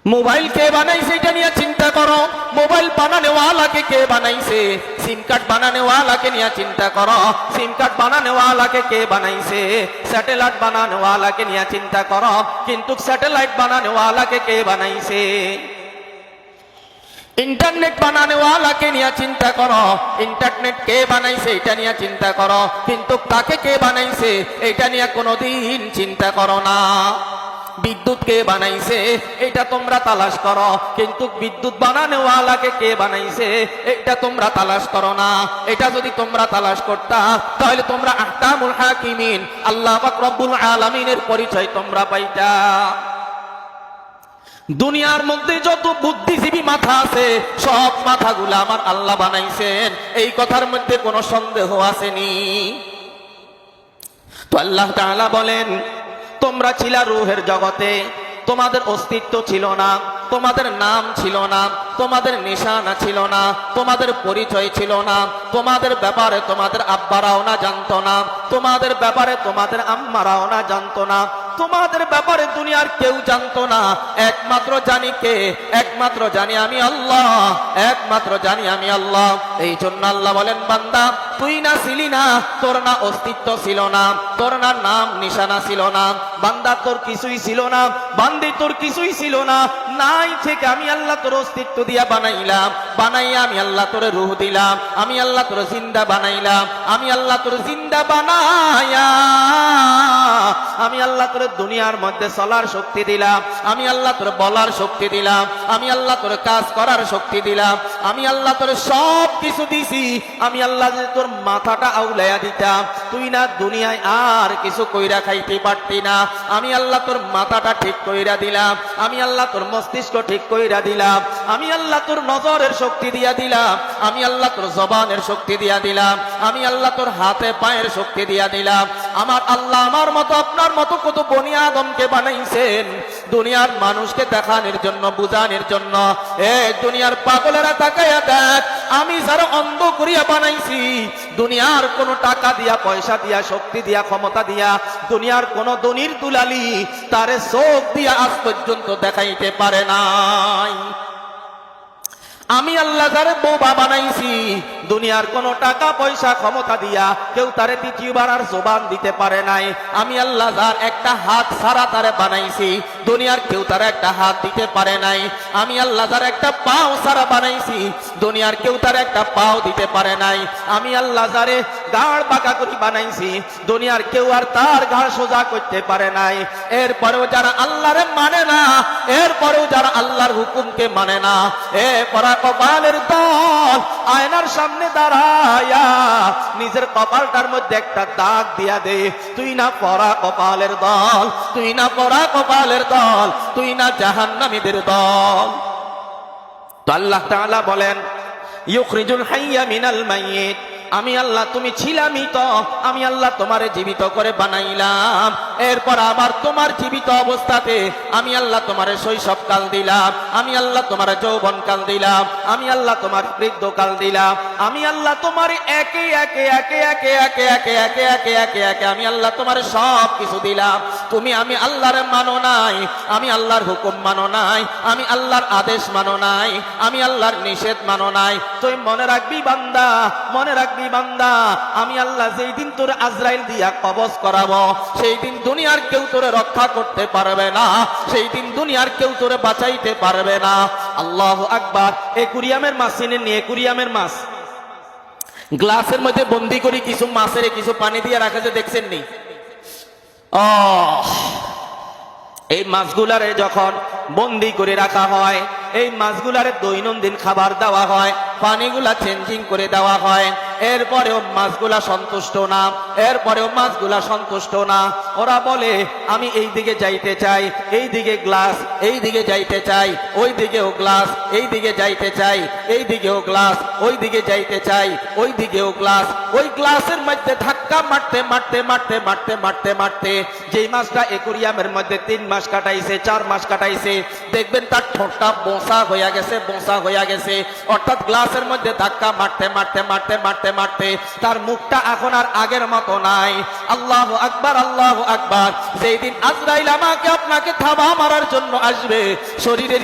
Mobile কে বানাইছে এটা নিয়ে চিন্তা করো। মোবাইল বানানেওয়ালাকে কে বানাইছে? সিম কার্ড বানানেওয়ালাকে নিয়ে চিন্তা করো। সিম কার্ড বানানেওয়ালাকে কে বানাইছে? স্যাটেলাইট বানানেওয়ালাকে নিয়ে চিন্তা করো, কিন্তু স্যাটেলাইট বানানেওয়ালাকে কে বানাইছে? ইন্টারনেট বানানেওয়ালাকে নিয়ে চিন্তা করো, ইন্টারনেট কে বানাইছে এটা নিয়ে চিন্তা করো, কিন্তু তাকে কে বানাইছে এটা নিয়ে কোনোদিন চিন্তা করো না। বিদ্যুৎ কে বানাইছে এটা তোমরা তালাশ করো, কিন্তু বিদ্যুৎ বানানেওয়ালাকে কে বানাইছে এটা তোমরা তালাশ করো না। এটা যদি তোমরা তালাশ করতা তাহলে তোমরা আহকামুল হাকিমিন আল্লাহ পাক রব্বুল আলামিনের পরিচয় তোমরা পাইতা। দুনিয়ার মধ্যে যত বুদ্ধিজীবী মাথা আছে সব মাথাগুলো আমার আল্লাহ বানাইছেন, এই কথার মধ্যে কোনো সন্দেহ আসেনি। তো আল্লাহ তাআলা বলেন, তোমরা ছিলা রূহের জগতে, তোমাদের অস্তিত্ব ছিল না, তোমাদের নাম ছিল না, তোমাদের নিশানা ছিল না, তোমাদের পরিচয় ছিল না, তোমাদের ব্যাপারে তোমাদের আব্বারাও না জানতো না, তোমাদের ব্যাপারে তোমাদের আম্মারাও না জানতো না, তোমাদের ব্যাপারে দুনিয়ার কেউ জানতো না। একমাত্র জানি কে? একমাত্র জানি আমি আল্লাহ, একমাত্র জানি আমি আল্লাহ। এই জন্য আল্লাহ বলেন, বান্দা তুই না ছিলি না, তোর না অস্তিত্ব ছিল না, তোর না নাম নিশানা ছিল না, বান্দা তোর কিছুই ছিল না, বান্দি তোর কিছুই ছিল না। নাই থেকে আমি আল্লাহ তোর অস্তিত্ব দিয়া বানাইলাম, বানাইয়া আমি আল্লাহ তোর রূহ দিলাম, আমি আল্লাহ তোর জিন্দা বানাইলাম, আমি আল্লাহ তোর জিন্দা বানাইয়া আমি আল্লাহ তোর দুনিয়ার মধ্যে চলার শক্তি দিলাম, আমি আল্লাহ তোর বলার শক্তি দিলাম, আমি আল্লাহ তোর কাজ করার শক্তি দিলাম, আমি আল্লাহ তোর সব কিছু দিছি। আমি আল্লাহ যদি তোর মাথাটা আউলাইয়া দিতাম তুই না দুনিয়ায় আর কিছু কইরা খাইতে পারতি না। আমি আল্লাহ তোর মাথাটা ঠিক কইরা দিলাম, আমি আল্লাহ তোর মস্তিষ্ক ঠিক কইরা দিলাম, আমি আল্লাহ তোর নজরের শক্তি দিয়া দিলাম, আমি আল্লাহ তোর জবানের শক্তি দিয়া দিলাম, আমি আল্লাহ তোর হাতে পায়ের শক্তি দিয়া দিলাম। আমার আল্লাহ আমার মতো আপনার মতো কত বনি আদমকে বানাইছেন দুনিয়ার মানুষকে দেখানোর জন্য, বুঝানোর জন্য। দুনিয়ার পাগলেরা তাকাইয়া দেখ, আমি যারা অন্ধ করিয়া বানাইছি দুনিয়ার কোনো টাকা দিয়া, পয়সা দিয়া, শক্তি দিয়া, ক্ষমতা দিয়া দুনিয়ার কোন দনির দুলালি তারে চোখ দিয়া আজ পর্যন্ত দেখাইতে পারে নাই। আমি আল্লাহ যারে বোবা বানাইছি দুনিয়ার কোন টাকা পয়সা ক্ষমতা দিয়া কেউ তারে দ্বিতীয়বার আর জবান দিতে পারে নাই। আমি আল্লাহ যার একটা হাত ছাড়া তারে বানাইছি দুনিয়ার কেউ তারে একটা হাত দিতে পারে নাই। আমি আল্লাহ যার একটা পাও ছাড়া বানাইছি দুনিয়ার কেউ তারে একটা পাও দিতে পারে নাই। আমি আল্লাহ যারে গাড় বাঁকা করে বানাইছি দুনিয়ার কেউ আর তার ঘাড় সোজা করতে পারে নাই। এরপরেও যারা আল্লাহরে মানে না, এরপরেও যারা আল্লাহর হুকুমকে মানে না, পরা কপালের দল আয়নার সামনে দাঁড়ায়া নিজের কপালটার মধ্যে একটা দাগ দিয়া দে। তুই না পরা কপালের দল, তুই না পরা কপালের দল, তুই না জাহান্নামীদের দল। তো আল্লাহ তাআলা বলেন, ইউখরিজুল হাইয়্যা মিনাল মাইয়িত, আমি আল্লাহ তুমি ছিলামই তো, আমি আল্লাহ তোমারে জীবিত করে বানাইলাম। এরপর আবার তোমার জীবিত অবস্থাতে আমি আল্লাহ তোমারে শৈশবকাল দিলাম, আমি আল্লাহ তোমারে যৌবনকাল দিলাম, আমি আল্লাহ তোমার বৃদ্ধকাল দিলাম, আমি আল্লাহ তোমার একে একে একে একে একে একে একে একে একে একে আমি আল্লাহ তোমারে সব কিছু দিলাম। তুমি আমি আল্লাহরে মানো নাই, আমি আল্লাহর হুকুম মানো নাই, আমি আল্লাহর আদেশ মানো নাই, আমি আল্লাহর নিষেধ মানো নাই। তুই মনে রাখবি বান্দা, মনে রাখবি বান্দা, আমি আল্লাহ যেই দিন তোর আজরাইল দিয়া কবজ করাবো সেই দিন দুনিয়ার কেউ তোরে রক্ষা করতে পারবে না, সেই দিন দুনিয়ার কেউ তোরে বাঁচাইতে পারবে না। আল্লাহু আকবার। একুরিয়ামের মাছ চিনেন নি? একুরিয়ামের মাছ গ্লাসের মধ্যে বন্দি করি কিছু মাছের কিছু পানি দিয়ে রাখা, যে দেখছেন নি? এই মাছগুলারে যখন বন্দি করে রাখা হয়, এই মাছগুলারে দৈনন্দিন খাবার দেওয়া হয়, পানিগুলা চেঞ্জিং করে দেওয়া হয়, এরপরেও মাছগুলা সন্তুষ্ট না, এরপরেও মাছগুলা সন্তুষ্ট না। ওরা বলে আমি এই দিকে যাইতে চাই, এই দিকে গ্লাস, এই দিকে যাইতে চাই, ওই দিকেও গ্লাস, এই দিকে যাইতে চাই, এই দিকেও গ্লাস, ওই দিকে যাইতে চাই, ওই দিকেও গ্লাস। ওই গ্লাসের মধ্যে ধাক্কা ধাক্কা মারতে মারতে মারতে মারতে মারতে মারতে যেই মাছটা একুরিয়ামের মধ্যে 3 মাস কাটাইছে, 4 মাস কাটাইছে, দেখবেন তার ঠোঁটটা বোঁসা হইয়া গেছে, বোঁসা হইয়া গেছে। অর্থাৎ গ্লাসের মধ্যে ধাক্কা মারতে মারতে মারতে মারতে মারতে তার মুখটা এখন আর আগের মতো নাই। আল্লাহু আকবার, আল্লাহু আকবার। যেই দিন আজরাইল আমাকে আপনাকে থাবা মারার জন্য আসবে, শরীরের